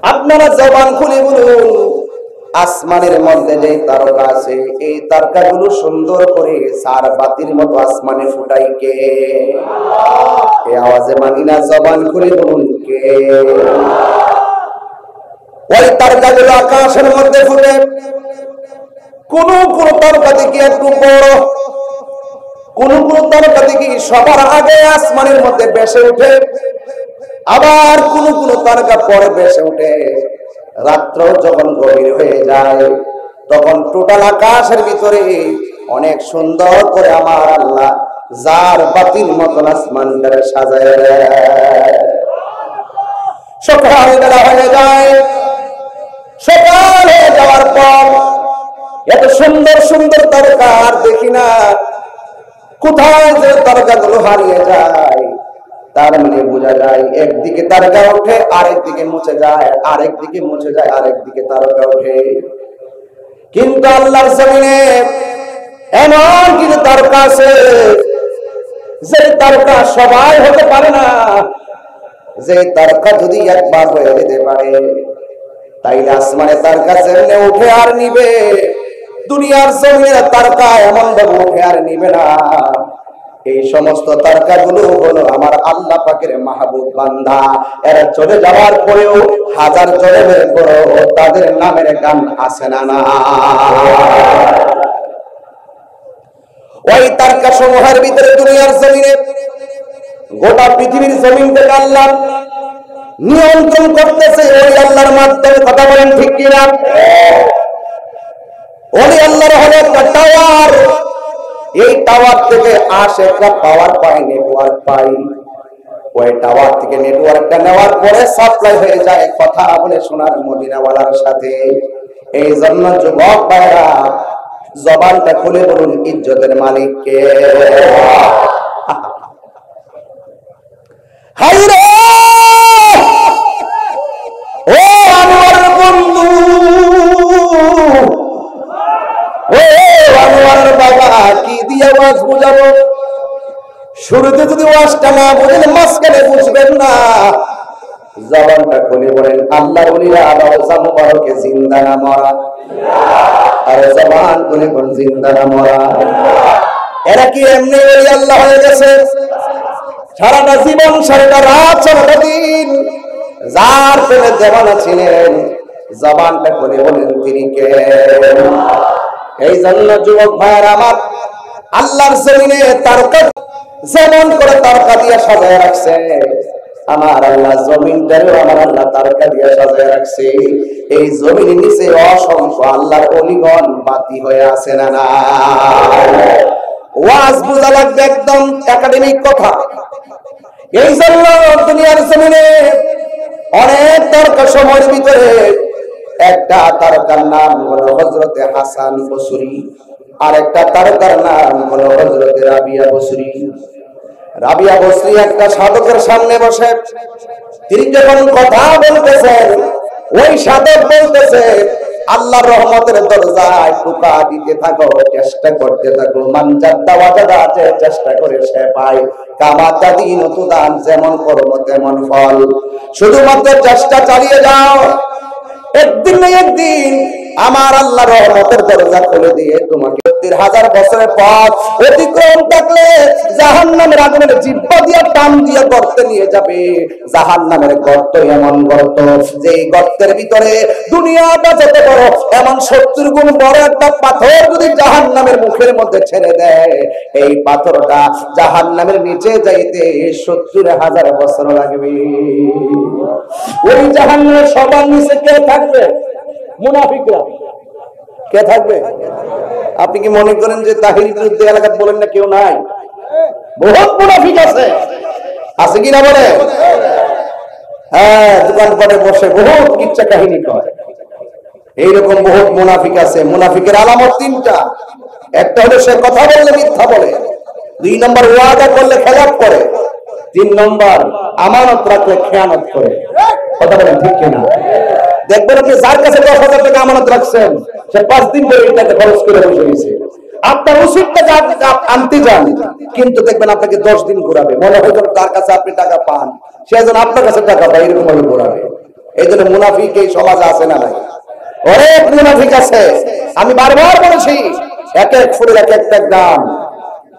আপনারা জবান খুলে বলুন, আসমানের মধ্যে যে তারকা আছে এই তারকাগুলো সুন্দর করে সার বাতির মতো আসমানে ফুটাই কে? এই আওয়াজে মানি না, জবান খুলে বলুন কে? ওই তারকাগুলো আকাশের মধ্যে ফুটে। কোন কোন তারকা দেখি একটু বড়, কোন কোন তারকা দেখি সবার আগে আসমানের মধ্যে ভেসে ওঠে, আবার কোন কোন তারকা পরে ভেসে ওঠে। রাত্র যখন গভীর হয়ে যায় তখন টোটাল আকাশের ভিতরে অনেক সুন্দর করে আমার আল্লাহ যার বাতির মতন আসমানটারে সাজায় দেয়। সকাল বেলা হয়ে যায়, সকাল হয়ে যাওয়ার পর এত সুন্দর সুন্দর তারকা আর দেখি না। কোথায় যে তারকাগুলো হারিয়ে যায়, তার মানে বোঝা যায় একদিকে তারকা ওঠে, আরেকদিকে মুছে যায়, আরেকদিকে মুছে যায়, আরেকদিকে তারকা ওঠে। কিন্তু আল্লাহর জমিনে এমন কিছু তারকা আছে যে তারকা সবাই হতে পারে না। যে তারকা যদি একবার হয়ে যেতে পারে তাইলে আসমানে তারকা যেমনে উঠে আর নিবে, দুনিয়ার জমিনে তারকা এমন ভাবে উঠে আর নিবে না। এই সমস্ত তারকাগুলো হলো আমার আল্লাহ পাকের মাহবুব বান্দা। এরা চলে যাওয়ার পরেও হাজার জন্মের পরেও তাদের নামের গান আছে না না? ওই তারকা সমূহের ভিতরে দুনিয়ার জমিনে গোটা পৃথিবীর জমিন থেকে আল্লাহ নিয়ন্ত্রণ করতেছে ওই আল্লাহর মাধ্যমে। কথা বলেন ঠিক কিনা? ওই আল্লাহর হলো একটা টাওয়ার, এই টাওয়ার থেকে আসে একটা পাওয়ার পাই, নেটওয়ার্ক পাই। ওই টাওয়ার থেকে নেটওয়ার্কটা নেওয়ার পরে সাপ্লাই হয়ে যায় কথা বলে শোনার মদিনাওয়ালার সাথে। এই জন্য যুবক ভাইরা জবানটা খুলে বলুন, ইজ্জতের মালিক কে? হাই রে ও আমার বন্ধু, ও আমার বাবা, কি দিয়ে ওয়াজ বুঝাবো? শুরুতে যদি ওয়াজটা না বুঝেন মাঝখানে বুঝবেন না। জবানটা খুলে বলেন, আল্লাহর ওলিরা রওজা মুবারকে জিন্দা না মরা? আর জবান খুলে কোন জিন্দা না মরা? এরা কি এমনি ওলি আল্লাহ হয়ে গেছে? সারাটা জীবন, সারাটা রাত, সারাটা দিন যার প্রেমে দেওয়ানা ছিলেন, জবানটা খুলে বলেন তিনি কে? এই জন্য যুবক ভাইয়ের আমার, আল্লাহর জমিনে তারকা যেমন করে তারকা দিয়ে সাজায় রাখছে, আমার আল্লাহ জমিনটারেও আমার আল্লাহ তারকা দিয়ে সাজায় রাখছে। এই জমিনের নিচে অসংখ্য আল্লাহর অলিগণ বাতি হয়ে আছে না না? ওয়াজ বোঝা লাগবে একদম একাডেমিক কথা। এই জন্য দুনিয়ার জমিনে অনেক তারকা সময়ের ভিতরে একটা তারকার নাম হলো হযরতে হাসান বসরি, আর একটা তারকার নাম হলো হযরতে রাবিয়া বসরি। রাবিয়া বসরি একটা সাধকের সামনে বসে তিনি যখন কথা বলতেছেন, ওই সাধক বলতেছে, আল্লাহর রহমতের দরজায় টোকা দিতে থাকো, চেষ্টা করতে থাকো, মান জাদ্দা ওয়াজাদা, যে চেষ্টা করে সে পায়, কামা তাদিন তুদান, যেমন কর্ম তেমন ফল। শুধুমাত্র চেষ্টা চালিয়ে যাও, একদিন না একদিন আমার আল্লাহ রহমতের দরজা খুলে দিয়ে তোমাকে 70,000 বছরের পথ অতিক্রম থাকলে জাহান্নামের আগুনের জিহ্বা দিয়ে টান দিয়ে গর্তে নিয়ে যাবে। জাহান্নামের গর্ত এমন গর্ত, যে গর্তের ভিতরে দুনিয়াটা যত বড়, এমন 70 গুণ বড় একটা পাথর যদি জাহান্নামের মুখের মধ্যে ছেড়ে দেয়, এই পাথরটা জাহান্নামের নিচে যাইতে 70,000 বছর লাগবে। ওই জাহান্নামের সবার নিচে কে থাকবে? মুনাফিকরা। কে থাকবে? আপনি কি মনে করেন যে তাহির বিরুদ্ধে এলাকাত বলেন না কেউ নাই? বহুত মুনাফিক আছে, আছে কিনা বলে? হ্যাঁ, দোকানপাটে বসে বহুত কিচ্ছা কাহিনী কয়, এইরকম বহুত মুনাফিক আছে। মুনাফিকের আলামত 3টা। একটা হলো সে কথা বললে মিথ্যা বলে, 2 নম্বর ওয়াদা করলে খেলাপ করে, 3 নম্বর আমানত রাখলে খেয়ানত করে। কথা বলেন ঠিক কিনা? দেখবেন আপনি যার কাছে 10,000 টাকা আমানত রাখছেন, সে 5 দিন ধরে এটাকে খরচ করে বসে গেছে। আপনার উচিত টাকা আনতে যান, কিন্তু দেখবেন আপনাকে 10 দিন ঘুরাবে। মনে হয় তার কাছে আপনি টাকা পান, সে যেন আপনার কাছে টাকা পায়, এরকম ভাবে ঘুরাবে। এই জন্য মুনাফিক এই সমাজে আছে না নাই? অনেক মুনাফিক আছে। আমি বারবার বলেছি, এক এক ফুলের এক একটা দাম,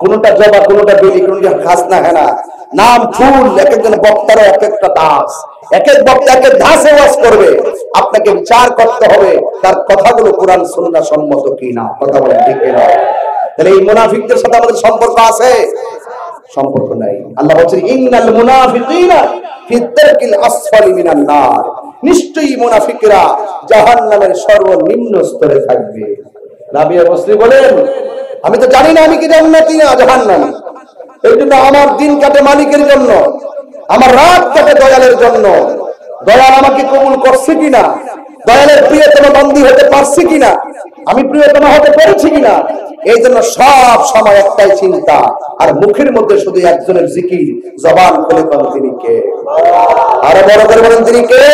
কোনটা জবা, কোনটা বেলি, কোনটা খাসনা হেনা, নাম ফুল, এক একজন বক্তারও এক একটা দাস, এক এক বক্তা এক এক ধাসে ওয়াজ করবে। আপনাকে বিচার করতে হবে তার কথাগুলো কোরআন সুন্নাহ সম্মত কিনা। কথা বলেন ঠিক কিনা? তাহলে এই মুনাফিকদের সাথে আমাদের সম্পর্ক আছে? সম্পর্ক নাই। আল্লাহ বলছেন ইন্নাল মুনাফিকিনা ফি দারকিল আসফালি মিনান নার, নিশ্চয়ই মুনাফিকরা জাহান্নামের সর্বনিম্ন স্তরে থাকবে। রাবিয়া বসরি বলেন, আমি তো জানি না আমি কি জান্নাতি না জাহান্নামী, এই জন্য আমার দিন কাটে মালিকের জন্য, আমার রাত কাটে দয়ালের জন্য। দয়াল আমাকে কবুল করছে কিনা, দয়ালের প্রিয়তম বন্দী হতে পারছি কিনা, আমি প্রিয়তম হতে পেরেছি কিনা, এই জন্য সব সময় একটাই চিন্তা, আর মুখের মধ্যে শুধু একজনের জিকির, জবান খুলে বলেন তিনি কে? আরো বড় করে বলেন তিনি কে?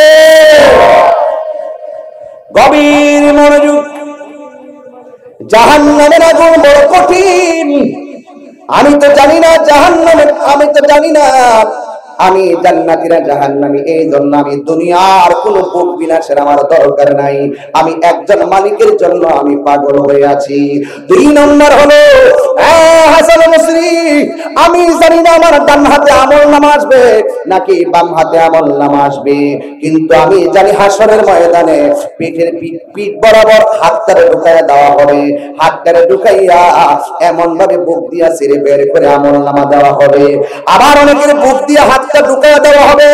গভীর মনোযোগ। জাহান্নামের আগুন বড় কঠিন। আমি তো জানি না জাহান্নামে, আমি তো জানি না আমি জান্নাতি না জাহান্নামী, এই জন্য আমি দুনিয়ার কোনো ভোগ বিলাসের আমার দরকার নাই, আমি একজন মালিকের জন্য আমি পাগল হয়ে আছি। দুই নম্বর হলো হাসান বসরি, আমি জানি না আমার ডান হাতে আমলনামা আসবে নাকি বাম হাতে আমলনামা আসবে, কিন্তু আমি জানি হাসরের ময়দানে পিঠের পিঠ বরাবর হাতটারে ঢুকাইয়া দেওয়া হবে, হাতটারে ঢুকাইয়া এমন ভাবে বুক দিয়া ছিঁড়ে বের করে আমলনামা দেওয়া হবে। আবার অনেকের বুক দিয়ে হাতটা ঢুকাইয়া দেওয়া হবে,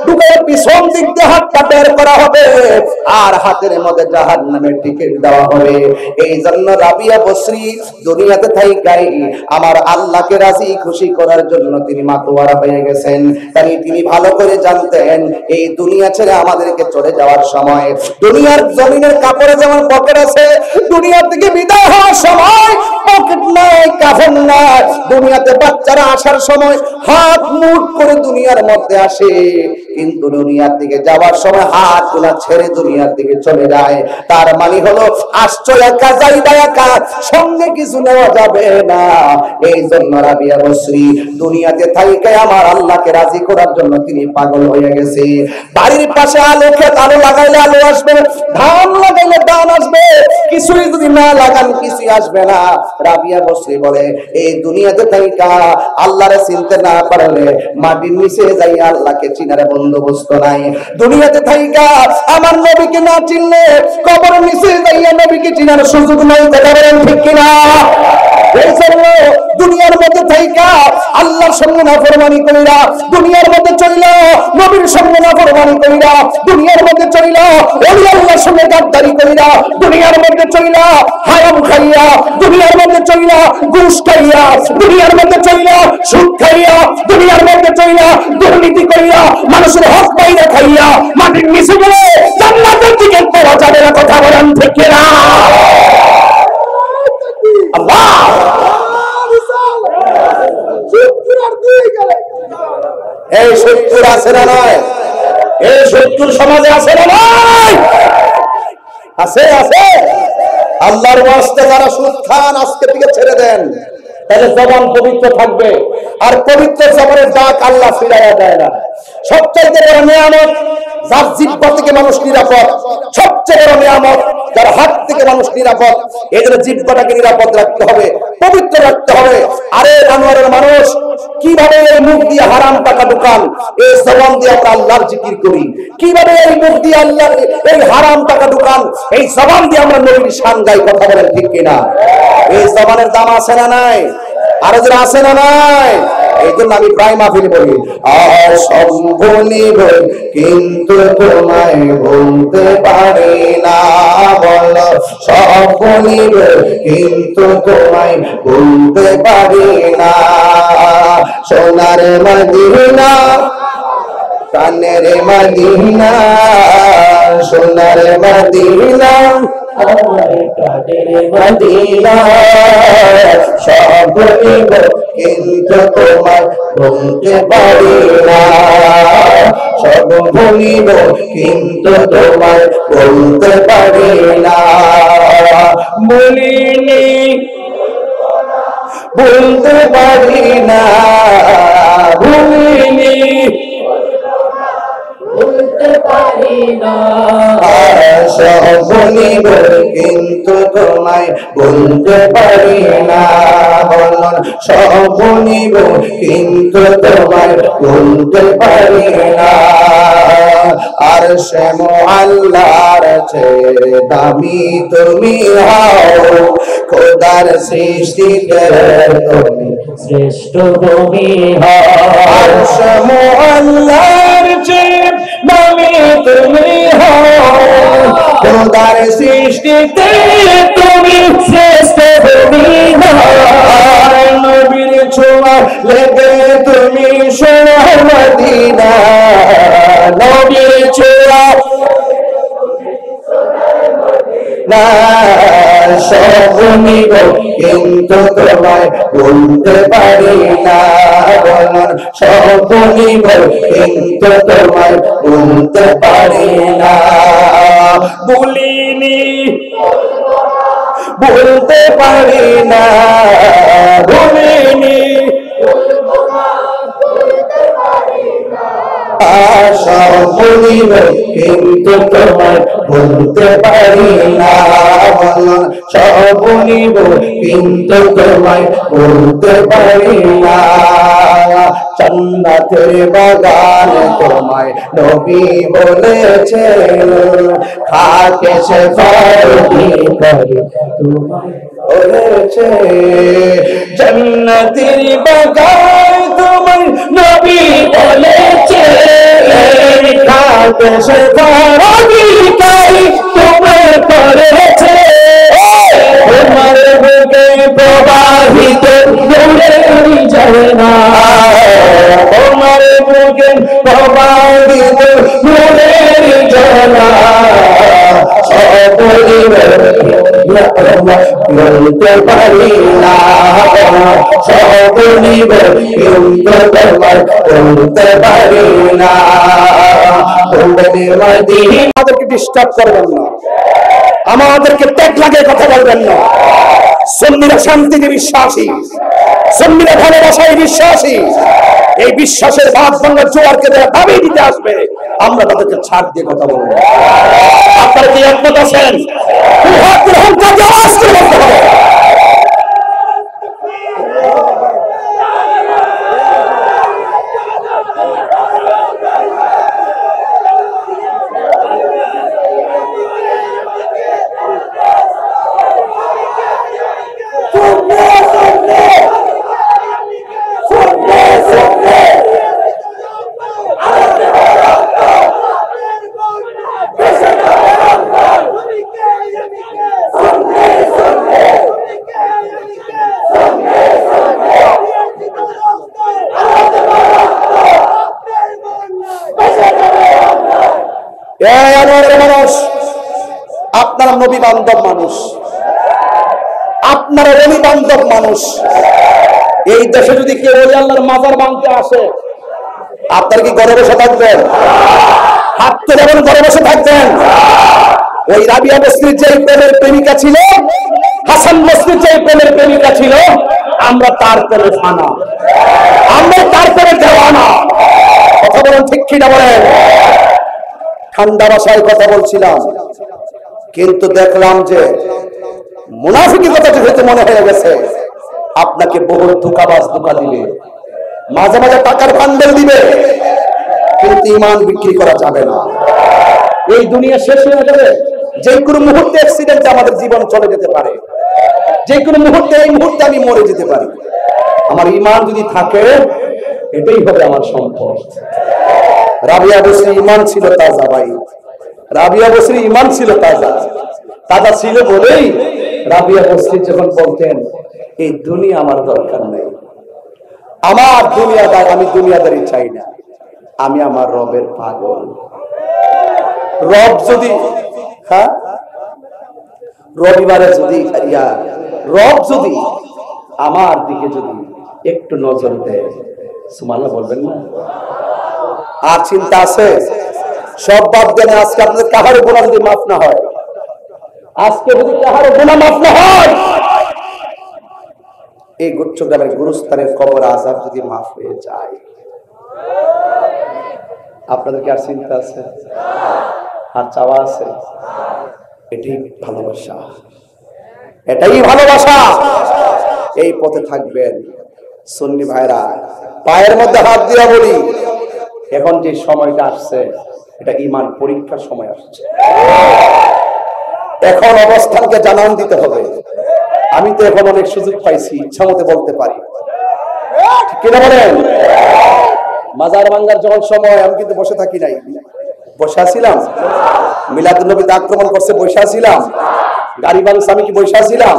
ঢুকাইয়া পিছন দিক দিয়ে হাতটা বের করা হবে, আর হাতের মধ্যে জাহান্নামের টিকিট দেওয়া হবে। এই জন্য রাবিয়া বসরি দুনিয়াতে থাইকাই আমার আল্লাহকে রাজি খুশি করার জন্য তিনি মাতোয়ারা হয়ে গেছেন। তাই তিনি ভালো করে জানতেন এই দুনিয়া ছেড়ে আমাদেরকে চলে যাওয়ার সময়, দুনিয়ার জমিনের কাপড়ে যেমন পকেট আছে, দুনিয়া থেকে বিদায় হওয়ার সময় পকেট নাই, কাফন নাই। দুনিয়াতে বাচ্চারা আসার সময় হাত মুঠ করে দুনিয়ার মধ্যে আসে, কিন্তু দুনিয়ার দিকে যাওয়ার সময় হাত গুলা ছেড়ে দুনিয়ার দিকে চলে যায়। তার মানে হলো আসছো একা, যাইবা একা, সঙ্গে কিছু নেওয়া যাবে না। এই জন্য রাবিয়া বসরি দুনিয়াতে থাইকে আমার আল্লাহকে রাজি করার জন্য তিনি পাগল হয়ে গেছে। বাড়ির পাশে আলো ক্ষেত, আলো লাগাইলে আলো আসবে, ধান লাগাইলে ধান আসবে, কিছুই যদি না লাগান কিছুই আসবে না। রাবিয়া বসরি বলে এই দুনিয়াতে থাইকা আল্লাহরে চিনতে না পারলে মাটির নিচে যাই আল্লাহকে চিনার বন্দোবস্ত নাই। দুনিয়াতে থাইকা আমার নবীকে না চিনলে কবরের নিচে যাইয়া নবীকে চিনার সুযোগ নাই। কথা বলেন ঠিক কিনা? এই জন্য দুনিয়ার মধ্যে থাইকা আল্লাহর সঙ্গে নাফরমানি কইরা, দুনিয়ার মধ্যে চইলা নবীর সঙ্গে নাফরমানি কইরা, দুনিয়ার মধ্যে চইলা ওলি আল্লাহর সঙ্গে গাদ্দারি কইরা, দুনিয়ার মধ্যে চইলা হারাম খাইয়া, দুনিয়ার মধ্যে চইলা ঘুষ খাইয়া, দুনিয়ার মধ্যে চইলা সুদ খাইয়া, দুনিয়ার মধ্যে চইলা দুর্নীতি কইরা, মানুষের হক বাইরে খাইয়া মাটির নিচে গেলে জান্নাতের দিকে পাওয়া যাবে না। কথা বলেন ঠিক কিনা? আল্লাহ এই শত্রুর আছে না নয়? এই শত্রুর সমাজে আছে না নয়? আছে, আছে। আল্লাহর ওয়াস্তে যারা সুদ খান আজকে থেকে ছেড়ে দেন, তাহলে জবান পবিত্র থাকবে। আর পবিত্র জবানের ডাক আল্লাহ ফিরাইয়া দেয় না। সবচাইতে বড় নিয়ামত যার জিহ্বা থেকে মানুষ নিরাপদ, সবচেয়ে বড় নিয়ামত যার হাত থেকে মানুষ নিরাপদ। এই জন্য জিহ্বাটাকে নিরাপদ রাখতে হবে, পবিত্র রাখতে হবে। আরে জানোয়ারের মানুষ কিভাবে এই মুখ দিয়ে হারাম টাকা ঢুকান, এই জবান দিয়ে আমরা আল্লাহর জিকির করি, কিভাবে এই মুখ দিয়ে আল্লাহর এই হারাম টাকা ঢুকান, এই জবান দিয়ে আমরা নবীর শান গাই। কথা বলেন ঠিক কিনা? এই জবানের দাম আছে না নাই? আরো যারা আছে না নাই? এই জন্য আমি প্রায় মাহফিল বলি, অসম্ভব কিন্তু তোমায় ভুলতে পারি না, বল সব বলিব কিন্তু তোমায় ভুলতে পারি না। সোনার মদিনা, প্রাণের মদিনা, সোনার মদিনা, মদিনা, সব বলিব কিন্তু তোমায় ভুলতে পারি না, সব ভুলিব কিন্তু তোমায় ভুলতে পারি না। বলিনি ভুলতে পারি না, ভুলিনি ভুলতে পারি না। সব নিব কিন্তু তোমায় বলতে পারি না। বলুন সব নিব কিন্তু তোমায় বলতে পারি না। আর সে আল্লাহর চেয়ে দামি তুমি হও, খোদার সৃষ্টিতে তুমি শ্রেষ্ঠ তুমি হও। আর সে আল্লাহর চেয়ে দামি তুমি হও, খোদার সৃষ্টিতে তুমি শ্রেষ্ঠ তুমি হও। নবীর ছোঁয়া লেগে তুমি সোনার মদিনা, নবীর ছোঁয়া না সব নিব কিন্তু তোমায় বলতে পারি না। বলুন সব নিব কিন্তু তোমায় বলতে পারি না। বলিনি বলতে পারি না, বলিনি সব নিব কিন্তু তোমায় বলতে পারি না। বলুন সব নিব কিন্তু তোমায় বলতে পারি না। জান্নাতের বাগান তোমায় নবী বলেছে, খাকে সে ফারদি করে তোমায় বলেছে। জান্নাতের বাগান তোমায় নবী বলেছে, খাকে সে ফারদি করে তোমায় করেছে। তোমার বুকে প্রবাহিত নূরের ঝরনা, তোমার বুকে প্রবাহিত নূরের ঝরনা, সব বলতে পারি না। সব নিব কিন্তু তোমার বলতে পারি না। আমাদেরকে ডিস্টার্ব করবেন না, আমাদেরকে ত্যাগ লাগে কথা বলবেন না। সুন্নিরা শান্তিতে বিশ্বাসী, সুন্নিরা ভালোবাসায় বিশ্বাসী। এই বিশ্বাসের বাদ ভাঙার জোয়ারকে যারা দাবি দিতে আসবে, আমরা তাদেরকে ছাড় দিয়ে কথা বলবো। আপনারা কি একমত আছেন? মানুষ আপনারা নবী বান্ধব মানুষ, আপনারা নবী বান্ধব মানুষ। এই দেশে যদি কেউ ওলি আল্লাহর মাজার ভাঙতে আসে, আপনারা কি ঘরে বসে থাকবেন? হাত তুলে বলুন ঘরে বসে থাকবেন? ওই রাবিয়া বস্তির যে প্রেমের প্রেমিকা ছিল, হাসান বস্তির যে প্রেমের প্রেমিকা ছিল, আমরা তার প্রেমে ফানা, আমরা তার প্রেমে দেওয়ানা। কথা বলেন ঠিক কিনা বলেন? ঠান্ডা ভাষায় কথা বলছিলাম, কিন্তু দেখলাম যে মুনাফিকি কথা যেহেতু মনে হয়ে গেছে, আপনাকে বহু ধোঁকাবাজ ধোঁকা দিবে, মাঝে মাঝে টাকার বান্ডেল দিবে, কিন্তু ঈমান বিক্রি করা যাবে না। এই দুনিয়া শেষ হয়ে যাবে, যে কোনো মুহূর্তে অ্যাক্সিডেন্টে আমাদের জীবন চলে যেতে পারে, যে কোনো মুহূর্তে, এই মুহূর্তে আমি মরে যেতে পারি। আমার ঈমান যদি থাকে, এটাই হবে আমার সম্পদ। রাবিয়া বসরি ঈমান ছিল তাজা, ভাই রাবিয়া বসরি ঈমান ছিল তাজা। তাজা ছিল বলেই রাবিয়া বসরি যখন বলতেন এই দুনিয়া আমার দরকার নেই, আমার দুনিয়াদার, আমি দুনিয়াদারি চাই না, আমি আমার রবের পাগল। রব যদি রবিবারে যদি রব যদি আমার দিকে যদি একটু নজর দেয়, সুবহানাল্লাহ বলবেন না? আর চিন্তা আছে? সব বাদ দেন। আজকে আপনাদের কাহারো গুনাহ যদি মাফ না হয়, আজকে যদি কাহারো গুনাহ মাফ না হয়, এই গুচ্ছগ্রামের গুরুস্থানের কবর আযাব যদি মাফ হয়ে যায়, আপনাদের কি আর চিন্তা আছে আর চাওয়া আছে? এটাই ভালোবাসা, এটাই ভালোবাসা। এই পথে থাকবেন। সুন্নি ভাইরা, পায়ের মধ্যে হাত দিয়া বলি, এখন যে সময়টা আসছে এটা ঈমান পরীক্ষার সময় আসছে। এখন অবস্থানকে জানান দিতে হবে। আমি তো এখন অনেক সুযোগ পাইছি, ইচ্ছা মতো বলতে পারি, ঠিক কিনা বলেন? মাজার ভাঙ্গার যখন সময়, আমি কিন্তু বসে থাকি নাই, বসে আছিলাম। মিলাদুন নবীতে আক্রমণ করছে, বসে আছিলাম। গাড়ি ভাঙছে, আমি কি বসে আছিলাম?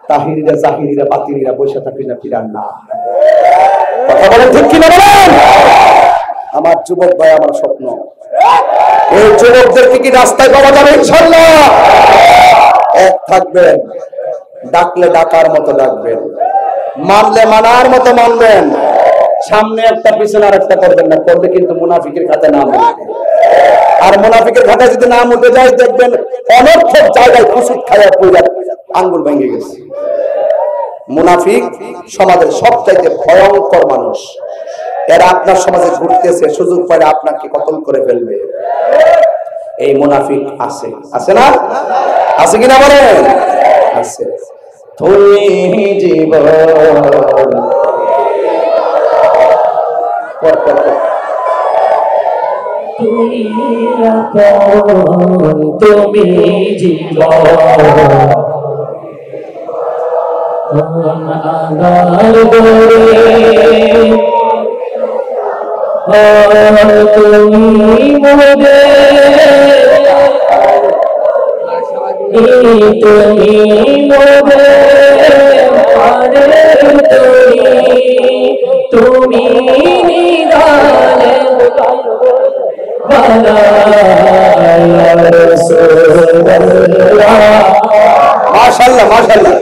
তাহিরিরা জাহিরিরা বাতিনিরা বসে থাকি না, ফিরান না। কথা বলেন ঠিক কিনা বলেন? আমার যুবক ভাই, আমার স্বপ্ন এই যুবকদেরকে কি রাস্তায় পাওয়া যাবে ইনশাআল্লাহ? এক থাকবেন, ডাকলে ডাকার মতো ডাকবেন, মানলে মানার মতো মানবেন। সামনে একটা পিছনে আর একটা করবেন না, করলে কিন্তু মুনাফিকের খাতে নাম উঠবে। আর মুনাফিকের খাতে যদি নাম উঠে যায়, দেখবেন অনর্থক জায়গায় কুসুট খায়া পড়ে আঙ্গুল ভেঙে গেছে। মুনাফিক সমাজের সবচাইতে ভয়ঙ্কর মানুষ। এরা আপনার সমাজে ঘুরতেছে, সুযোগ পাইলে আপনাকে কতল করে ফেলবে। এই মুনাফিক আছে, আছে না? আছে কিনা বলেন? আছে। তুমি জীবন, তুমি জীবন, আধার গরে তুমি মোরে, তুমি মোরে তুমি নিদানে মাশাআল্লাহ মাশাআল্লাহ।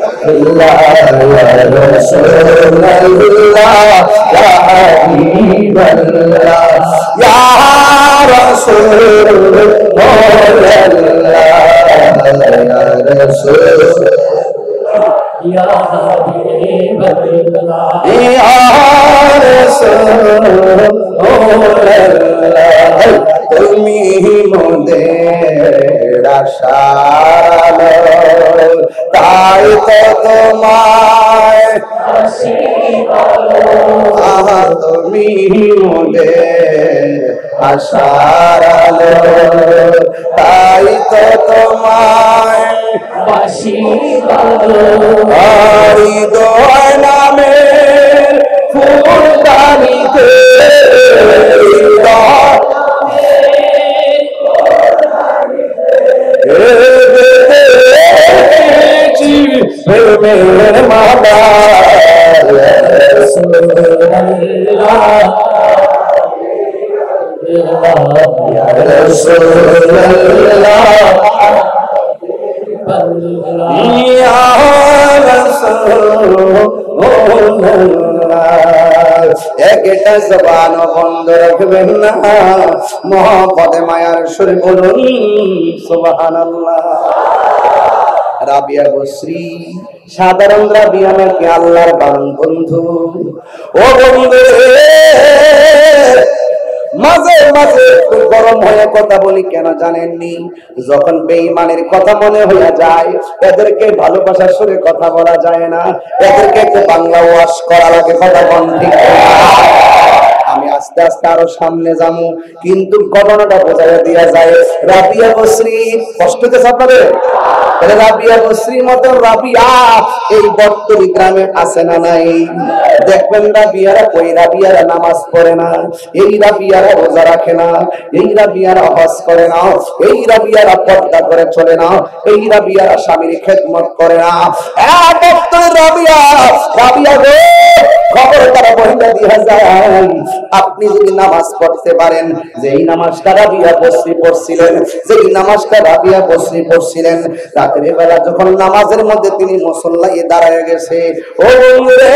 তুমি মোদের আশার আলো, তাই তো তোমায় তুমি মোদের আশার আলো, তাই তো তোমায় বাসি হৃদয় নামের ফুলদানিতে প্রেমের মালা একটা জবান বন্ধ রাখবেন না, মহব্বতে মায়ার সুরে বলুন সুবহানাল্লাহ। রাবিয়া বসরি, সাধারণ রাবিয়া নাকি আল্লাহর বারণ বন্ধু। ও বন্ধু, মাঝে মাঝে গরম হয়ে কথা বলি কেন জানেননি? যখন বেঈমানের কথা মনে হয়ে যায়, এদেরকে ভালোবাসার সুরে কথা বলা যায় না, এদেরকে একটু বাংলা ওয়াশ করা লাগে। কথা বল ঠিক না? আমি আস্তে আস্তে আরো সামনে যাবো, কিন্তু ঘটনাটা বোঝাইয়া দিয়া যায়। রাবিয়া বসরি, কষ্ট হতেছে আপনাদের? রাবিয়া বসরির মতো রাবিয়া এই বর্তনী গ্রামে আছে না নাই? দেখবেন রাবিয়ারা, ওই রাবিয়ারা নামাজ পড়ে না, এই রাবিয়ারা রোজা রাখে না, এই রাবিয়ারা হজ করে না, এই রাবিয়ারা পর্দা করে চলে না, এই রাবিয়ারা স্বামীর খেদমত করে না। রাবিয়া রাবিয়া গো, খবর তারা বহিলা দিয়া যায়। আপনি যদি নামাজ পড়তে পারেন, যেই নামাজটা রাবিয়া বসরি পড়ছিলেন, যেই নামাজটা রাবিয়া বসরি পড়ছিলেন, রাতের বেলা যখন নামাজের মধ্যে তিনি মুসল্লায় দাঁড়ায় গেছে, ও বন্ধুরে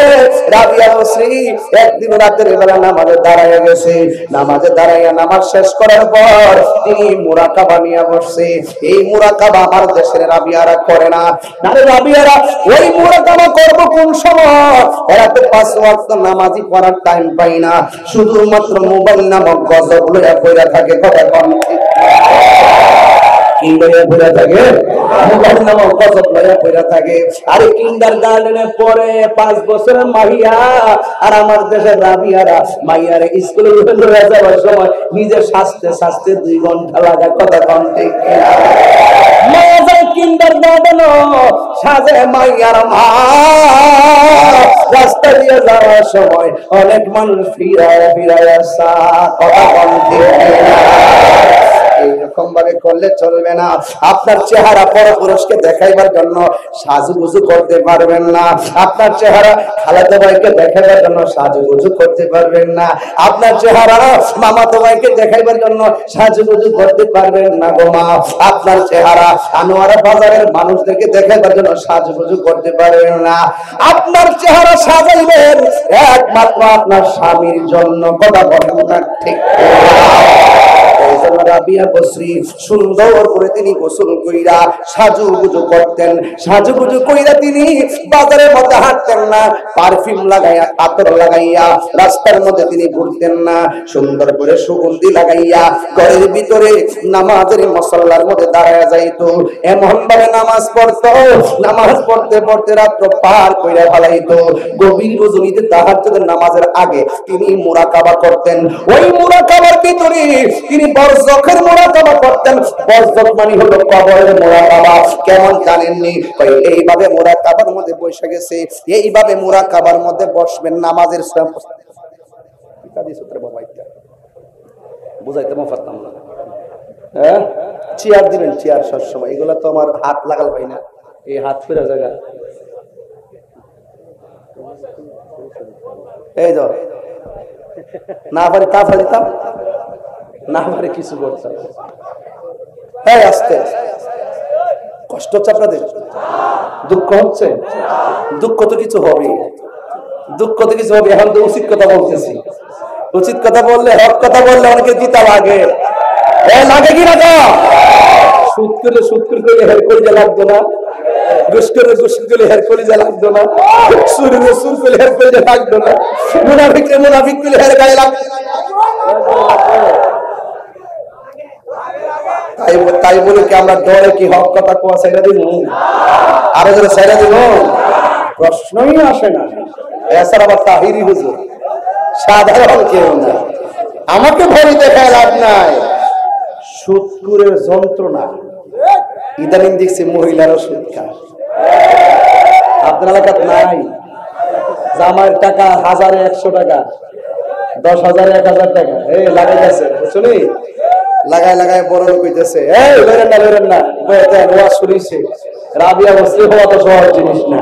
রাবিয়া বসরি একদিন রাতের বেলা নামাজে দাঁড়ায় গেছে। নামাজে দাঁড়াইয়া নামাজ শেষ করার পর তিনি মুরাকাবা নিয়ে বসছে। এই মুরাকাবা আমার দেশের রাবিয়ারা করে না। আরে রাবিয়ারা ওই মুরাকাবা করব কোন সময়? এরা তো 5 ওয়াক্ত নামাজই পড়ার টাইম পাই না, শুধুমাত্র মোবাইল নামক গজব লইয়া পড়া থাকে। কথা কোন ঠিক? কি লইয়া পড়া থাকে? মোবাইল নামক গজব লইয়া পড়া থাকে। আরে কিন্ডারগার্টেনে পড়ে 5 বছরের মাইয়া, আর আমার দেশের রাবিয়ারা মাইয়ারে স্কুলে লইয়া যাওয়ার সময় নিজে সাজতে সাজতে 2 ঘন্টা লাগে। কথা কোন ঠিক? মাইয়া যায় কিন্ডারগার্টেন, সাজে মাইয়ার মা, রাস্তা দিয়ে যাওয়ার সময় অনেক মানুষ ফিরায় ফিরায় আসা। কথা কোন ঠিক? এইরকম ভাবে করলে চলবে না। আপনার চেহারা পরপুরুষকে দেখাইবার জন্য সাজুগুজু করতে পারবেন না। আপনার চেহারা খালাতো ভাইকে দেখাইবার জন্য সাজুগুজু করতে পারবেন না। আপনার চেহারা মামাতো ভাইকে দেখাইবার জন্য সাজুগুজু করতে পারবেন না গো মা। আপনার চেহারা আনোয়ারা বাজারের মানুষদেরকে দেখাইবার জন্য সাজুগুজু করতে পারবেন না। আপনার চেহারা সাজাইবেন একমাত্র আপনার স্বামীর জন্য। কথা বলেন না ঠিক? রাবিয়া বসরি সুন্দর করে তিনি গোসল কইরা সাজুগুজু করতেন। সাজুগুজু কইরা তিনি বাজারের মধ্যে হাঁটতেন না, পারফিউম লাগাইয়া আতর লাগাইয়া রাস্তার মধ্যে তিনি ঘুরতেন না। সুন্দর করে সুগন্ধি লাগাইয়া ঘরের ভিতরে নামাজের মুসল্লার মধ্যে দাঁড়ায়া যাইতো। এমন ভাবে নামাজ পড়তো, নামাজ পড়তে পড়তে রাত্র পার কইরা ফেলাইতো। গভীর রজনীতে তাহাজ্জুদের নামাজের আগে তিনি মুরাকাবা করতেন। ওই মুরাকাবার ভিতরে তিনি বরজখের মুরাকাবা করতেন। বরজখ মানে হলো কবরের মুরাকাবা। কেমন জানেননি? এইভাবে মুরাকাবার মধ্যে বসে গেছে, এইভাবে মুরাকাবার মধ্যে বসবেন নামাজের বুঝাইতে পারতাম না। হ্যাঁ, চেয়ার দিবেন, চেয়ার সবসময়। এগুলা তো আমার হাত লাগাল পাই না, এই হাত ফেরা জায়গা। এই তো না পারি তা পারিতাম, না পারে কিছু করতাম। হ্যাঁ, আসতে কষ্ট হচ্ছে আপনাদের? দুঃখ হচ্ছে? দুঃখ তো কিছু হবে, দুঃখ তো কিছু হবে। এখন তো উচিত কথা বলতেছি। উচিত কথা বললে, হক কথা বললে অনেকে দিতা লাগে। লাগে কি না? সুদ করে সুদ করে হের করে যা লাগতো না, ঘুষ করে ঘুষ করে হের করে যা লাগতো না, সুর করে সুর করে হের করে যা লাগতো না, মুনাফিক মুনাফিক করে হের গায়ে লাগতো। তাই বলে কি আমরা ডরে কি হক কথা কোয়া ছেড়ে দিব? আরো যদি ছেড়ে দিব প্রশ্নই আসে না। এছাড়া আবার তাহিরি হুজুর সাধারণ কেউ না। আমাকে ভয় দেখায় লাভ নাই। সুদকুরের যন্ত্রণা ইদানিং দেখছি মহিলারও সুদ খায়। আপনার এলাকার নাই? জামাইয়ের টাকা 1000-এ 100 টাকা, 10,000-এ 1000 টাকা এই লাগাই গেছে, বুঝলি? লাগাই লাগাই বড় লোক হইতেছে। এই লরেন না লরেন না, ওয়া শুনিছে। রাবিয়া বসরি হওয়া তো সহজ জিনিস না।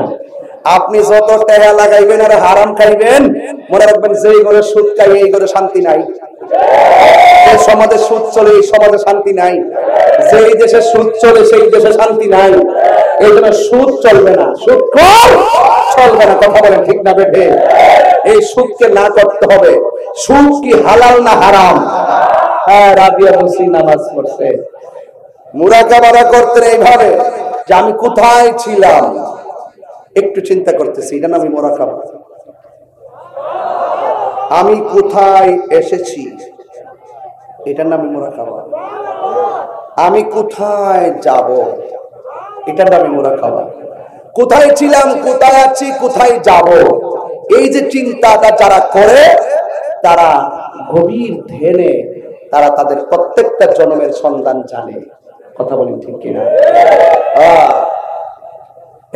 আপনি যত টাকা লাগাইবেন আর হারাম খাইবেন, মনে রাখবেন যেই ঘরে সুদ খাই এই ঘরে শান্তি নাই। যে সমাজে সুদ চলে এই সমাজে শান্তি নাই। যেই দেশে সুদ চলে সেই দেশে শান্তি নাই। এই জন্য সুদ চলবে না, সুদ চলবে না। কথা বলেন ঠিক না বেঠে? এই সুদকে না করতে হবে। সুদ কি হালাল না হারাম? হ্যাঁ, রাবিয়া বসরি নামাজ পড়ছে, মুরাকাবা করতেন এইভাবে যে আমি কোথায় ছিলাম একটু চিন্তা করতেছি। এটা নামই মুরাকাবা। আমি কোথায় এসেছি এটার নামই মুরাকাবা। আমি কোথায় যাব এটার নামই মুরাকাবা। কোথায় ছিলাম, কোথায় আছি, কোথায় যাব, এই যে চিন্তাটা যারা করে তারা গভীর ধ্যানে তারা তাদের প্রত্যেকটা জন্মের সন্ধান জানে। কথা বলেন ঠিক কিনা?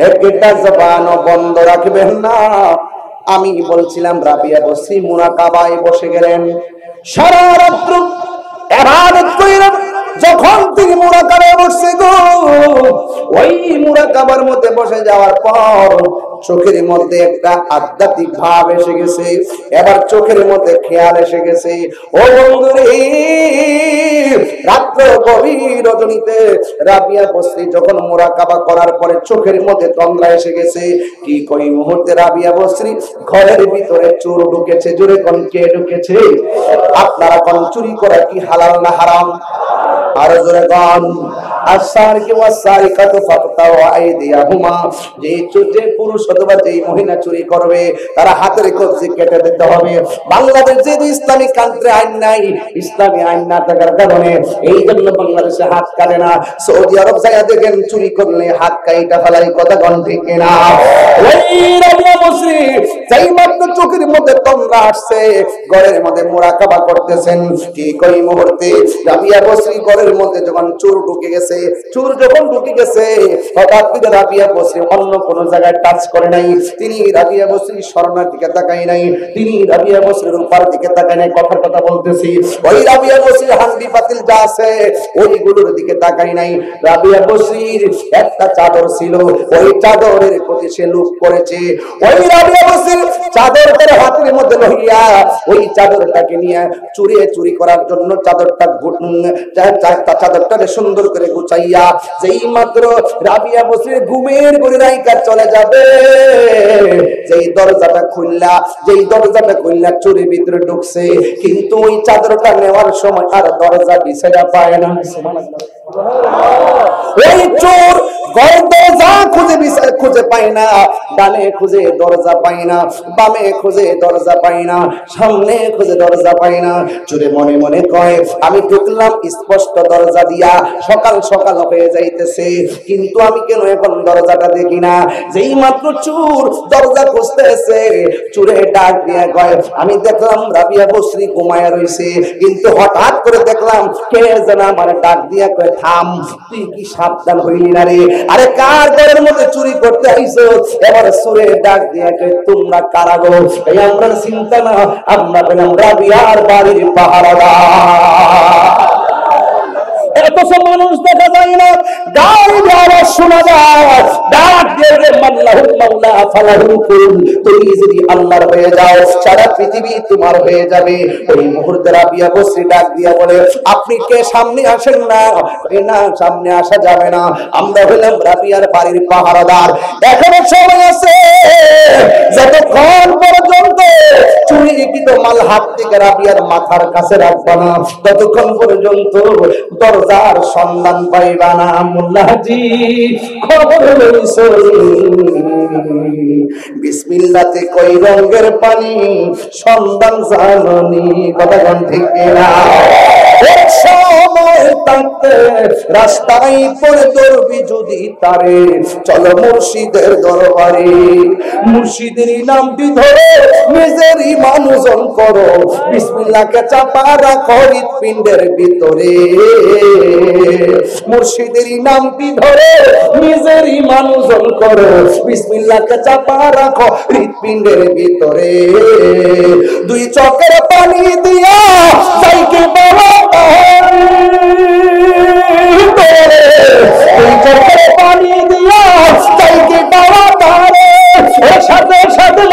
একটা জবানও বন্ধ রাখবেন না। আমি বলছিলাম রাবিয়া বসরি মুরাকাবায় বসে গেলেন। সারা রাত্র ইবাদত কইলেন। যখন তিনি মুরাকাবায় বসে গো, ওই মুরাকাবার মধ্যে বসে যাওয়ার পর চোখের মধ্যে একটা আধ্যাত্মিক ভাব এসে গেছে, এবার চোখের মধ্যে খেয়াল এসে গেছে। ও বন্ধুরে, রাত্র গভীর রজনীতে রাবিয়া বসরি যখন মুরাকাবা করার পরে চোখের মধ্যে তন্দ্রা এসে গেছে, ঠিক ওই মুহূর্তে রাবিয়া বসরি ঘরের ভিতরে চোর ঢুকেছে। জোরে কোন কে ঢুকেছে? আপনারা কোন চুরি করা কি হালাল না হারাম? আর জোরে কোন আসারিকি ওয়াসারিকাতু ফাকতাউ আইদিয়াহুমা, যে পুরুষ অথবা যে মহিলা চুরি করবে তারা হাতের কবজি কেটে দিতে হবে। বাংলাদেশ যে ইসলামিক কান্ট্রি আইন নাই, ইসলামী আইন না থাকার কারণে এই জন্য বাংলাদেশে হাত কাটে না। সৌদি আরব যাইয়া দেখেন চুরি করলে হাত কাইটা ফেলাই, কথা কোন ঠিক না? ওই রাবিয়া বসরি যেই মাত্র চোখের মধ্যে তন্দ্রা আসছে, ঘরের মধ্যে মুরাকাবা করতেছেন, ঠিক ওই মুহূর্তে রাবিয়া বসরি ঘরের মধ্যে যখন চোর ঢুকে গেছে, চোর যখন ঢুকে গেছে, হঠাৎ করে রাবিয়া বসরি অন্য কোন জায়গায় টাচ করে নাই, তিনি রাবিয়া বসরি স্বর্ণের দিকে তাকাই নাই, তিনি রাবিয়া বসরির উপর দিকে তাকাই নাই। কথার কথা বলতেছি, ওই রাবিয়া বসরির হান্ডি পাতিল যা আছে ওইগুলোর দিকে তাকাই নাই। রাবিয়া বসরির একটা চাদর ছিল, ওই চাদরের প্রতি সে লুক করেছে। ওই রাবিয়া বসরির চাদর তার হাতের মধ্যে লইয়া ওই চাদরটাকে নিয়ে চুরি করার জন্য চাদরটাকে সুন্দর করে গুছাইয়া যেই মাত্র রাবিয়া বসরির ঘুমের ঘরে রাইকা চলে যাবে, যেই দরজাটা খুললা চুরির ভিতরে ঢুকছে, কিন্তু ওই চাদরটা নেওয়ার সময় আর দরজা বিছাইয়া পায় না। ওই চোর দরজা খুঁজে পায় না, ডানে খুঁজে দরজা পায় না, বামে খুঁজে দরজা পায় না, সামনে খুঁজে দরজা পায় না। চোরে মনে মনে কয়, আমি ঢুকলাম স্পষ্ট দরজা দিয়া, সকাল সকাল হয়ে যাইতেছে, কিন্তু আমি কেন এখন দরজাটা দেখি না? যেই মাত্র চোর দরজা খুঁজতেছে, চোরে ডাক দিয়ে কয়, আমি দেখলাম রাবিয়া বসরি ঘুমায়া রইছে, কিন্তু হঠাৎ করে দেখলাম কে যেন আমার ডাক দিয়া কয়, থাম, তুই কি সাবধান হইলি না রে? আরে কার ঘরের মধ্যে চুরি করতে আইছো? এবার চোরে ডাক দিয়া কয়, তোমরা কারা গো? এই আমরা চিন্তা না, আমরা পেলাম রাবিয়ার বাড়ির পাহারাদার। এত মানুষ দেখা যায় না, গাড়ি আওয়াজ শোনা যায়, ডাক দিয়ে রে মাল্লাহু মাওলা ফালাহু কুল, তুমি যদি আল্লাহর হয়ে যাও সারা পৃথিবী তোমার হয়ে যাবে। ওই মুহূর্তে রাবিয়া বসরি ডাক দিয়া বলে, আপনি কে? সামনে আসেন না। না, সামনে আসা যাবে না, আমরা হলাম রাবিয়ার বাড়ির পাহারাদার। এখনো সময় আছে, যতক্ষণ পর্যন্ত চুরিকৃত মাল হাত থেকে রাবিয়ার মাথার কাছে রাখবা না, ততক্ষণ পর্যন্ত দরজার সন্ধান পাইবা না। মোল্লাজি খবর লইছো, বিসমিল্লাতে কই রঙের পানি সন্ধান জাননি, কথা কোন ঠিক না? এক সময় থাকতে রাস্তায় পড়ে ধরবি যদি তারে, চলো মুর্শিদের দরবারে, মুর্শিদের নামটি ধরে নিজেরই মানুষজন করো, বিসমিল্লাহকে চাপা রাখো হৃৎপিণ্ডের ভিতরে, মুর্শিদের নামটি ধরে নিজেরই মানুষজন করো, বিসমিল্লাহকে চাপা রাখো হৃৎপিণ্ডের ভিতরে, দুই চোখের পানি দিয়া যাইকে বাবা পানি দিয়া চাইকে বাবা তারে, সাথে সাথে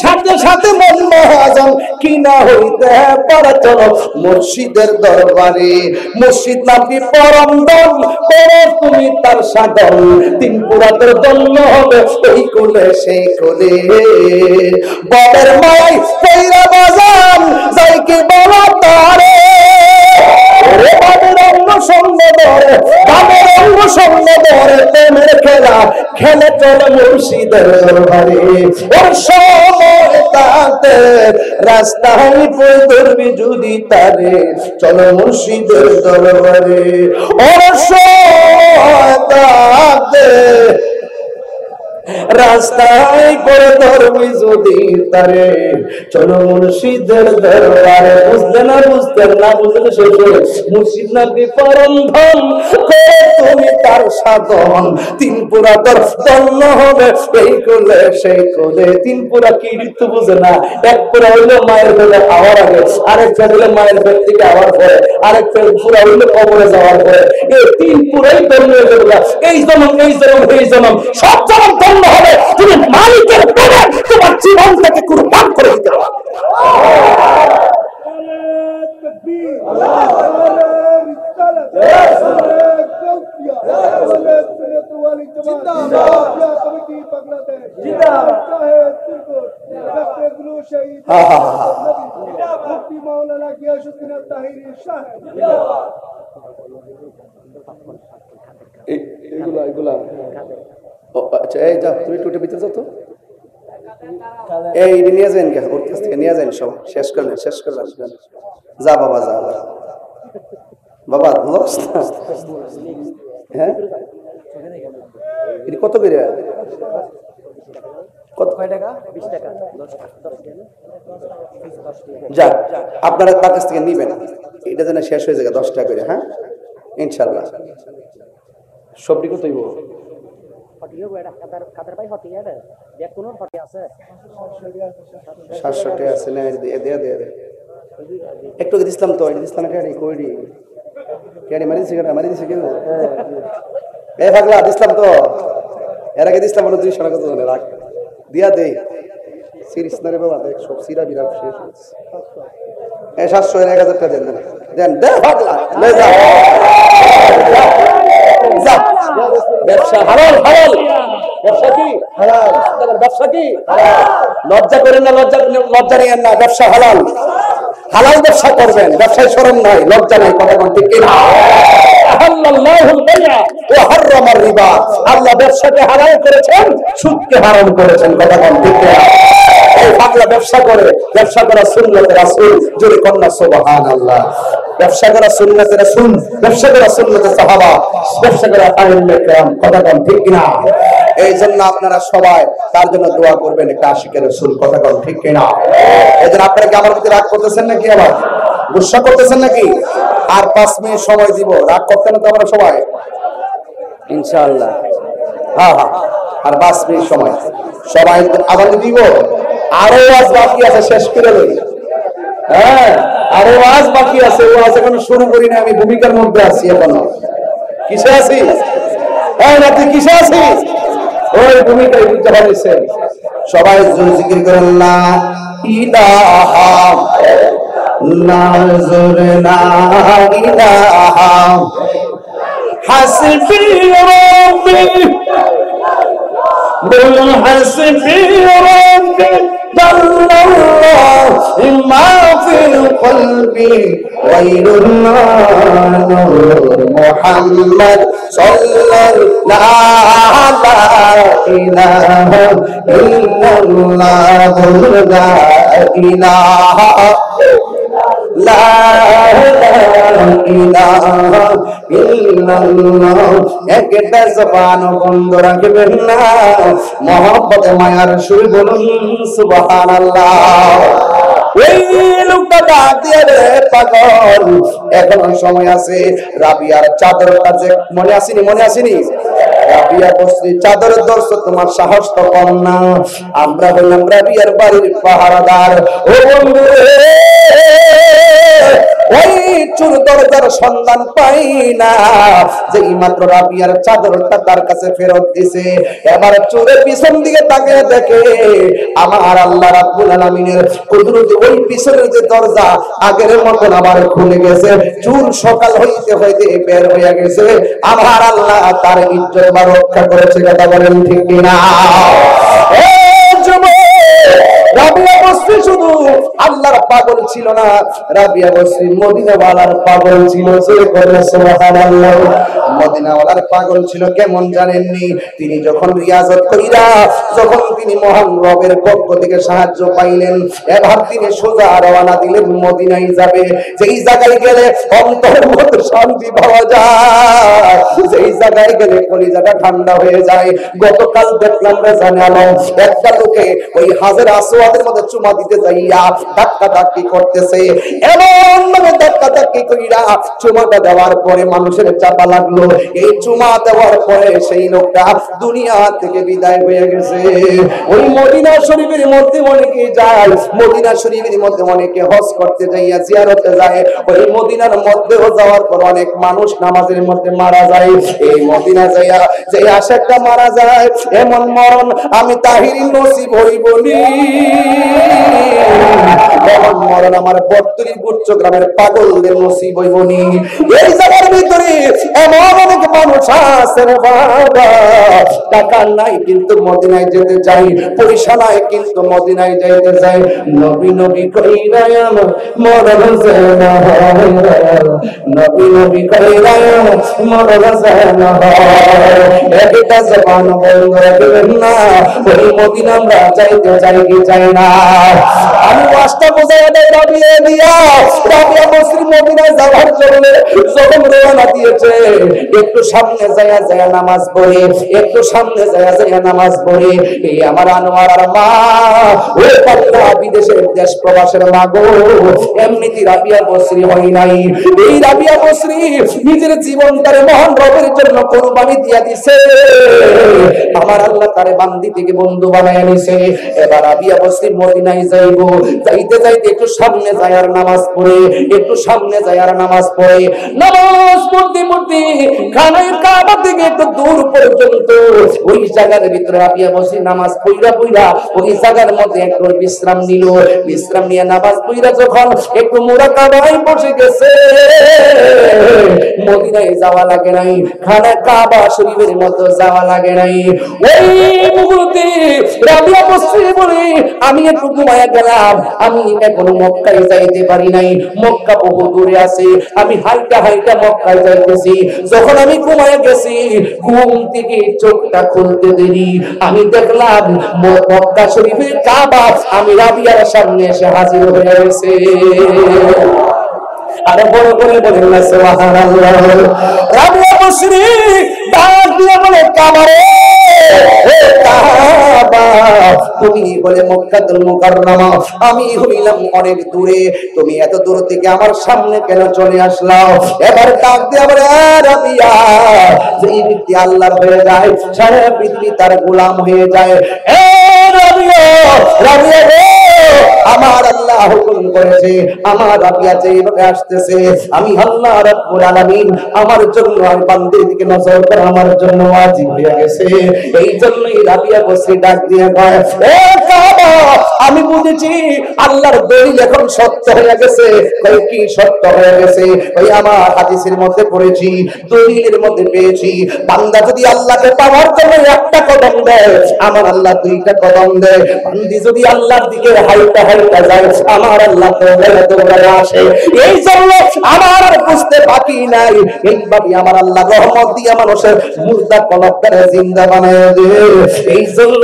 সাথে সাথে মন মহাজন কিনা হইতে পারে, চলো মুর্শিদের দরবারে। মুর্শিদ নামটি পরম দম, করো তুমি তার সাধন, তিন পুরাতের জন্য হবে এই কোলে সেই কোলে, ববের মাই কইরা বাজান যাইকে বাবা তারে, বাবের অঙ্গ সঙ্গে ধরে, বাবের অঙ্গ সঙ্গে ধরে প্রেমের খেলা খেলে চলে মুর্শিদের দরবারে। ওর সময় তাতে রাস্তায় পড়ে ধরবি যদি তারে, চলো মুর্শিদের দরবারে। ওর সময় তাতে রাস্তায় পড়ে ধরবি যদি তারে, চলো মুর্শিদের দরবারে। বুঝলে না, বুঝতেন না, বুঝলে শেষ। মুর্শিদ নাকি পরম ধন, তুমি তার সাধন, তিন পুরা তোর ধন্য হবে এই কোলে সেই কোলে। তিন পুরা কি ঋতু বুঝে না, এক পুরা হইলো মায়ের পেটে খাওয়ার আগে, আরেক হইলো মায়ের পেট থেকে আওয়ার পরে, আরেক পুরা হইলো কবরে যাওয়ার পরে। এই তিন পুরাই ধন্য হয়ে যাবে। এই জনম এই জনম এই জনম সব জনম ধন্য হবে তুমি মালিকের পেটে তোমার জীবনটাকে কুরবান করে দিতে পারো। আচ্ছা এই যাও তুমি টুটে ভিতরে যাও তো, এই নিয়ে যান কে ওর কাছ থেকে নিয়ে যান, সব শেষ করলেন শেষ করলেন। যা বাবা যা বাবা, হ্যাঁ কত করে কত টাকা? 20 টাকা। যাক আপনারা তার কাছ থেকে নিবেন, এটা যেন শেষ হয়ে যায় 10 টাকা করে। হ্যাঁ ইনশাল্লাহ। সবটি কতই 700 টাকা আছে না? একটু দিছিলাম তো, দিছিলাম কইডি কেডি মারি দিছে কেউ? এ পাগলা দিছিলাম তো, এর আগে দিছিলাম 200 টাকা তো রাখ দিয়া দেই। সিরিজ না রে বাবা, দেখ সব সিরা বিরাট শেষ হচ্ছে। 700 এর 1000 টাকা দেন দেন দে পাগলা, লে যা যা। ব্যবসা হালাল, হালাল ব্যবসা কি হালাল, ব্যবসা কি লজ্জা করেন না, লজ্জা নেন না, ব্যবসা হালাল, হালাল ব্যবসা করবেন, ব্যবসায় শরম নাই, লজ্জা নাই, কথা কোন ঠিক কিনা? আল্লাহ ব্যবসাকে হালাল করেছেন, সুদকে হারাম করেছেন, কথা কোন ঠিক কিনা? এই পাগলা ব্যবসা করে, ব্যবসা করা সুন্নতে রাসূল, জোরে কন্যা সুবহানাল্লাহ। ব্যবসা করা সুন্নতে রাসূল, ব্যবসা করা সুন্নতে সাহাবা, ব্যবসা করা আইম্মায়ে কেরাম, কথা কোন ঠিক কিনা? এই জন্য আপনারা সবাই তার জন্য দোয়া করবেন, একটা আশিকের রাসূল, কথা কোন ঠিক কিনা? এই জন্য আপনারা কি আমার প্রতি রাগ করতেছেন নাকি, আবার গুসা করতেছেন নাকি? আর 5 মিনিট সময় দিব, রাগ করতে না তো আমরা সবাই ইনশাআল্লাহ। হ্যাঁ হ্যাঁ, আর 5 মিনিট সময় সবাই আবার দিব। আরো ওয়াজ বাকি আছে, শেষ করে লই। হ্যাঁ আরো ওয়াজ বাকি আছে, ওয়াজ এখনো শুরু করি না, আমি ভূমিকার মধ্যে আছি এখনো। কিসে আছি? হ্যাঁ না তুই কিসে আছিস? ওই ভূমিকায় বুঝতে পারছে। সবাই জিকির করেন লা ইলাহা নাজুর লা ইলাহা হাসবি রাব্বি বল হাসবি রাব্বি জাল্লাল্লাহু মা ফিল কলবি গায়রুল্লাহ মুহাম্মদ সাল্লাল্লাহু লা ইলাহা ইল্লাল্লাহ লা ইলাহা লা ইলাহা ইল্লাল্লাহ। একটা জবান বন্ধ রাখবেন না, মহব্বতে মায়ার সুর বলুন সুবহানাল্লাহ। ওই লোকটা ডাক দিয়ে রে পাগল, এখনো সময় আছে। রাবিয়ার চাদরটা যে মনে আসেনি, মনে আসেনি? রাবিয়া বসরি চাদরের দর্শ, তোমার সাহস তো কম না। আমরা বললাম রাবিয়ার বাড়ির পাহারাদার। ও বন্ধু ওই চোর দরজার সন্ধান পাই না, যেই মাত্র রাবিয়ার চাদরটা তার কাছে ফেরত দিছে, এবার চোরের পিছন দিকে তাকিয়ে দেখে আমার আল্লাহ রাব্বুল আলামিনের কুদরত, ওই পিছনের যে দরজা আগের মতন আবার খুলে গেছে। চোর সকাল হইতে হইতে বের হয়ে গেছে, আমার আল্লাহ তার ইজ্জত বা রক্ষা করেছে, কথা বলেন ঠিক কিনা? রাবিয়া বসরি শুধু আল্লাহর পাগল ছিল না, রাবিয়া বসরি মদিনাওয়ালার পাগল ছিল। সুবহানাল্লাহ। মদিনাওয়ালার পাগল ছিল কেমন জানেননি? তিনি যখন রিয়াজত কইরা, যখন তিনি মহান রবের পক্ষ থেকে সাহায্য পাইলেন, এবার তিনি সোজা রওনা দিলেন মদিনায় যাবে। যেই জায়গায় গেলে অন্তরের মধ্যে শান্তি পাওয়া যায়, যেই জায়গায় গেলে কলিজাটা ঠান্ডা হয়ে যায়। গতকাল দেখলাম রে জানালাম, একটা লোকে ওই হাজের আসওয়াদের মধ্যে চুমা দিতে যাইয়া ধাক্কা ধাক্কি করতেছে, এমন ভাবে ধাক্কা ধাক্কি কইরা চুমাটা দেওয়ার পরে মানুষের চাপা লাগলো। এই চুমা দেওয়ার পরে সেই লোকটা দুনিয়া থেকে বিদায় হয়ে গেছে। ওই মদিনা শরীফের মধ্যে অনেকে যায়, মদিনা শরীফের মধ্যে অনেকে হজ করতে যাইয়া জিয়ারতে যায়। ওই মদিনার মধ্যেও যাওয়ার পর অনেক মানুষ নামাজের মধ্যে মারা যায়। এই মদিনা যাইয়া যে আশেকটা মারা যায়, এমন মরণ আমি তাহিরি নসিব হইবনি। এমন মরণ আমার বর্তরি গুচ্ছ গ্রামের পাগলদের নসিব হইবনি। এই জায়গার ভিতরে এমন অনেক মানুষ আছে রে বাবা, টাকা নাই কিন্তু মদিনায় যেতে চাই, পয়সা নাই কিন্তু মদিনায় যাইতে চাই। নবী নবী কইরা আমার মরণ যায় না, নবী নবী কইরা আমার মরণ যায় না। একটা জবান বন্ধ রাখবেন না, ওই মদিনা আমরা যাইতে চাই কি চাই না। আমি পাঁচটা বোঝাই দাবিয়ে দিয়া রাবিয়া বসরি মদিনায় যাওয়ার জন্য যখন রওনা দিয়েছে, একটু সামনে যায়া যায়া নামাজ পড়ে, একটু সামনে যায়া যায়া নামাজ পড়ে এই আমার আনোয়ার আর মা ওই পাল্লা বিদেশের দেশ প্রবাসের মা গো, এমনিতে রাবিয়া বসরি হয় নাই। এই রাবিয়া বসরি নিজের জীবন তার মহান রবের জন্য কুরবানি দিয়া দিছে। আমার আল্লাহ তারে বান্দি থেকে বন্ধু বানায় নিছে। এবার রাবিয়া বসরি মদিনায় যাইবো, যাইতে যাইতে একটু সামনে যায় আর নামাজ পড়ে, একটু সামনে যায় আর নামাজ পড়ে। নামাজ পড়তে পড়তে খানায় কাবা থেকে একটু দূর পর্যন্ত ওই জায়গার ভিতরে রাবিয়া বসরি নামাজ পড়া পড়া ওই জায়গার মধ্যে একটু বিশ্রাম নিল। বিশ্রাম নিয়ে নামাজ পড়া যখন একটু মুরাকাবায় বসে গেছে, মদিনায় যাওয়া লাগে নাই, খানা কাবা শরীফের মধ্যে যাওয়া লাগে নাই। ওই মুহূর্তে রাবিয়া বসরি বলে আমি একটু ঘুমায়া গেলাম, আমি এখনো মক্কায় যাইতে পারি নাই, মক্কা বহু দূরে আছে, আমি হাইটা হাইটা মক্কায় যাইতেছি। যখন আমি ঘুমায়া গেছি, ঘুম থেকে চোখটা খুলতে দেরি, আমি দেখলাম মক্কা শরীফের কাবা আমি রাবিয়ার সামনে এসে হাজির হয়ে গেছে। আরে বড় করে বলেন না সুবহানাল্লাহ। রাবিয়া বসরি ডাক দিয়ে বলে কাবা রে, হে কাবা, তুমি বলে মক্কাতুল মুকাররমা, আমি হইলাম অনেক দূরে, তুমি এত দূর থেকে আমার সামনে কেন চলে আসলাও? এবার ডাক দিয়ে বলে রাবিয়া, যেই ব্যক্তি আল্লাহর হয়ে যায় সারা পৃথিবী তার গোলাম হয়ে যায়। এ রাবিয়া, রাবিয়া রে, আমার আল্লাহ হুকুম করেছে, আমার রাবিয়া যেভাবে আসতেছে আমি আল্লাহ রাব্বুল আলামিন আমার জন্য আর বান্দির দিকে নজর করা আমার জন্য ওয়াজিব হয়ে গেছে। এই জন্যই রাবিয়া বসে ডাক দিয়ে কয়, এ কাবা, আমি বুঝেছি আল্লাহর দলিল এখন সত্য হয়ে গেছে। কই কি সত্য হয়ে গেছে? ওই আমার হাদিসের মধ্যে পড়েছি, দলিলের মধ্যে পেয়েছি, বান্দা যদি আল্লাহকে পাওয়ার জন্য একটা কদম দেয়, আমার আল্লাহ দুইটা কদম দেয়। বান্দি যদি আল্লাহর দিকে হাইটা হাইটা যায়, আমার আল্লাহ দৌড়ায় আসে। এই জন্য আমার আর বুঝতে বাকি নাই, এইভাবে আমার আল্লাহ রহমত দিয়ে মানুষের মুর্দা কলবটারে জিন্দা বানায় দেয়। এই জন্য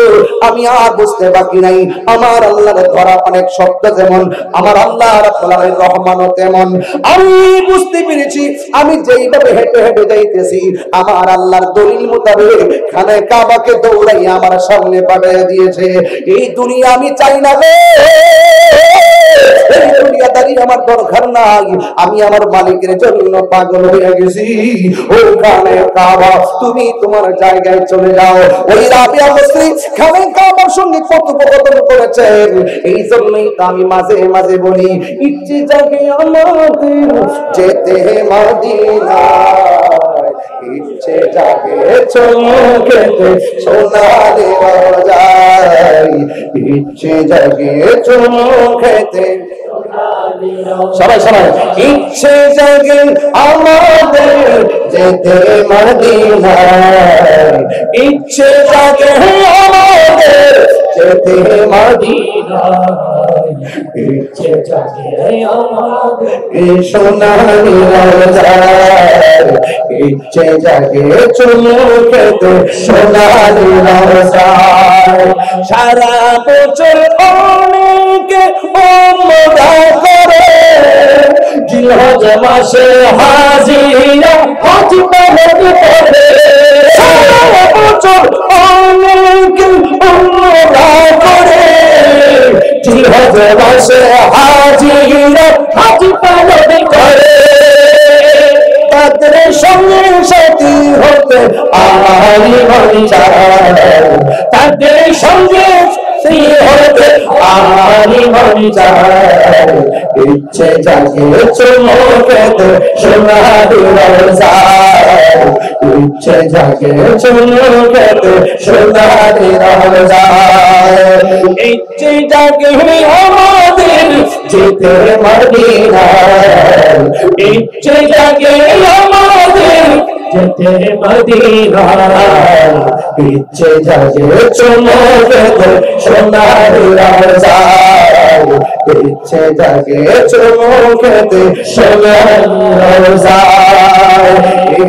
আমি আর বুঝতে বাকি নাই, আমার আল্লাহর ধরা অনেক শক্ত, যেমন আমার আল্লাহ রাব্বুল আলামিন রহমানও তেমন। আমি বুঝতে পেরেছি, আমি যেইভাবে হেঁটে হেঁটে যাইতেছি, আমার আল্লাহর দলিল মোতাবেক খানায় কাবাকে দৌড়াইয়া আমার সামনে পাঠিয়ে দিয়েছে। এই দুনিয়া আমি চাই না রে, এই দুনিয়াদারি আমার দরকার নাই, আমি আমার মালিকের জন্য পাগল হয়ে গেছি। ওখানে কাবা, তুমি তোমার জায়গায় চলে যাও। ওই রাবিয়া বসরি খানায় কাবার সঙ্গে কথোপকথন করেছেন। এই জন্যই তো আমি মাঝে মাঝে বলি, ইচ্ছে জাগে আমাদের যেতে মদিনায়, ইচ্ছে জাগে চমকেতে সোনালি রোজায়, ইচ্ছে জাগে চমকেতে সবাই সবাই, ইচ্ছে জাগে আমাদের যেতে মদিনায়, ইচ্ছে জাগে আমাদের যেতে মদিনায়, ইচ্ছে জাগে আমাদের সোনালি রোজায়, ইচ্ছে জাগে চমকেতে সোনালি রোজায়। সারা বছর অনেকে ওমরা করে, জিলহজ মাসে হাজিরা হজ পালন করে। সারা বছর অনেকে ওমরা করে, জিলহজ মাসে হাজিরা হজ পালন করে। তাদের সঙ্গে সাথে সাথী হতে আমারই মন চায়, তাদের সঙ্গে হতে আমারই মন চায়, ইচ্ছে জাগে চুমো খেতে সোনার রোজায়, ইচ্ছে জাগে চুমো খেতে সোনার রোজায়, ইচ্ছে জাগে আমাদের যেতে মদিনায়, ইচ্ছে জাগে আমাদের যেতে মদিনায়, ইচ্ছে জাগে চুমো খেতে সোনার রোজায়, ইচ্ছে জাগে চুমো খেতে সোনার রোজায়,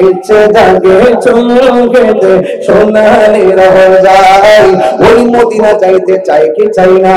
ইচ্ছে জাগে চুমো খেতে সোনার রোজায়। ওই মদিনা যাইতে চাই কি চাই না?